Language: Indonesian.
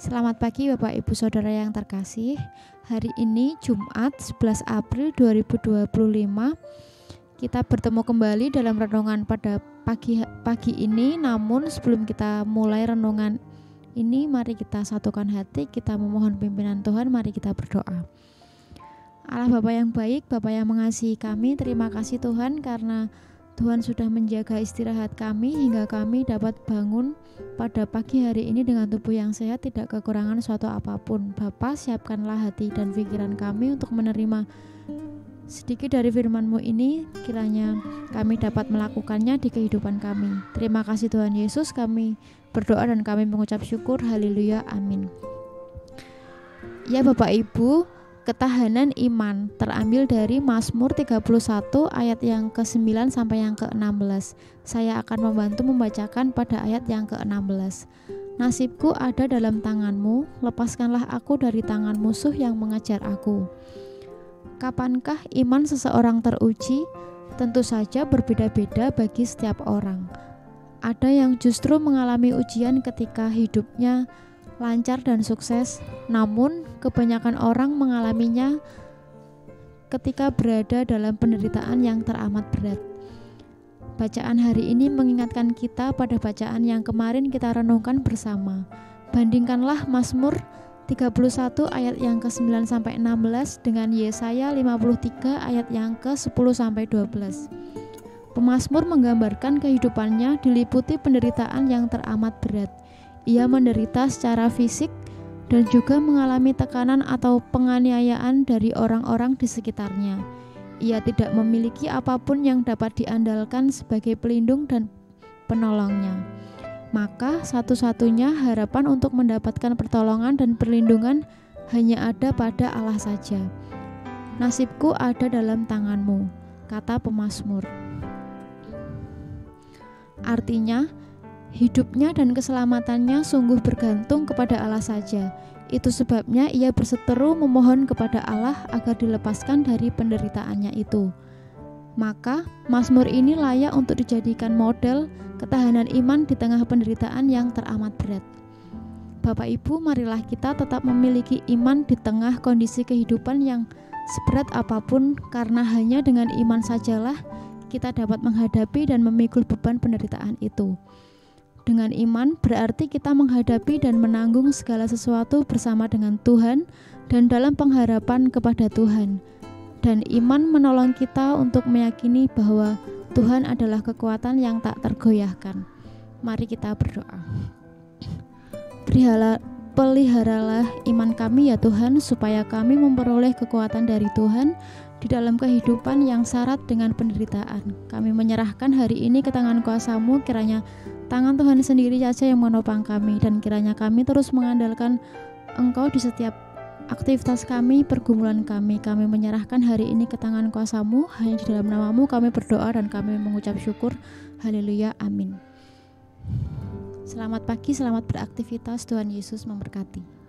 Selamat pagi Bapak Ibu Saudara yang terkasih. Hari ini Jumat 11 April 2025 kita bertemu kembali dalam renungan pada pagi ini. Namun sebelum kita mulai renungan ini, mari kita satukan hati, kita memohon pimpinan Tuhan. Mari kita berdoa. Allah Bapa yang baik, Bapa yang mengasihi kami, terima kasih Tuhan karena Tuhan sudah menjaga istirahat kami hingga kami dapat bangun pada pagi hari ini dengan tubuh yang sehat, tidak kekurangan suatu apapun. Bapa, siapkanlah hati dan pikiran kami untuk menerima sedikit dari firman-Mu ini, kiranya kami dapat melakukannya di kehidupan kami. Terima kasih Tuhan Yesus, kami berdoa dan kami mengucap syukur. Haleluya, amin. Ya Bapak Ibu, ketahanan iman terambil dari Mazmur 31 ayat yang ke-9 sampai yang ke-16. Saya akan membantu membacakan pada ayat yang ke-16. Nasibku ada dalam tangan-Mu, lepaskanlah aku dari tangan musuh yang mengejar aku. Kapankah iman seseorang teruji? Tentu saja berbeda-beda bagi setiap orang. Ada yang justru mengalami ujian ketika hidupnya lancar dan sukses, namun kebanyakan orang mengalaminya ketika berada dalam penderitaan yang teramat berat. Bacaan hari ini mengingatkan kita pada bacaan yang kemarin kita renungkan bersama. Bandingkanlah Mazmur 31 ayat yang ke-9 sampai 16 dengan Yesaya 53 ayat yang ke-10 sampai 12. Pemazmur menggambarkan kehidupannya diliputi penderitaan yang teramat berat. Ia menderita secara fisik dan juga mengalami tekanan atau penganiayaan dari orang-orang di sekitarnya. Ia tidak memiliki apapun yang dapat diandalkan sebagai pelindung dan penolongnya. Maka satu-satunya harapan untuk mendapatkan pertolongan dan perlindungan hanya ada pada Allah saja. Nasibku ada dalam tangan-Mu, kata pemazmur. Artinya, hidupnya dan keselamatannya sungguh bergantung kepada Allah saja. Itu sebabnya ia berseteru memohon kepada Allah agar dilepaskan dari penderitaannya itu. Maka Mazmur ini layak untuk dijadikan model ketahanan iman di tengah penderitaan yang teramat berat. Bapak Ibu, marilah kita tetap memiliki iman di tengah kondisi kehidupan yang seberat apapun, karena hanya dengan iman sajalah kita dapat menghadapi dan memikul beban penderitaan itu. Dengan iman berarti kita menghadapi dan menanggung segala sesuatu bersama dengan Tuhan dan dalam pengharapan kepada Tuhan. Dan iman menolong kita untuk meyakini bahwa Tuhan adalah kekuatan yang tak tergoyahkan. Mari kita berdoa. Peliharalah iman kami ya Tuhan, supaya kami memperoleh kekuatan dari Tuhan di dalam kehidupan yang syarat dengan penderitaan. Kami menyerahkan hari ini ke tangan kuasa-Mu, kiranya tangan Tuhan sendiri saja yang menopang kami, dan kiranya kami terus mengandalkan Engkau di setiap aktivitas kami, pergumulan kami. Kami menyerahkan hari ini ke tangan kuasa-Mu, hanya di dalam nama-Mu kami berdoa dan kami mengucap syukur. Haleluya, amin. Selamat pagi, selamat beraktivitas. Tuhan Yesus memberkati.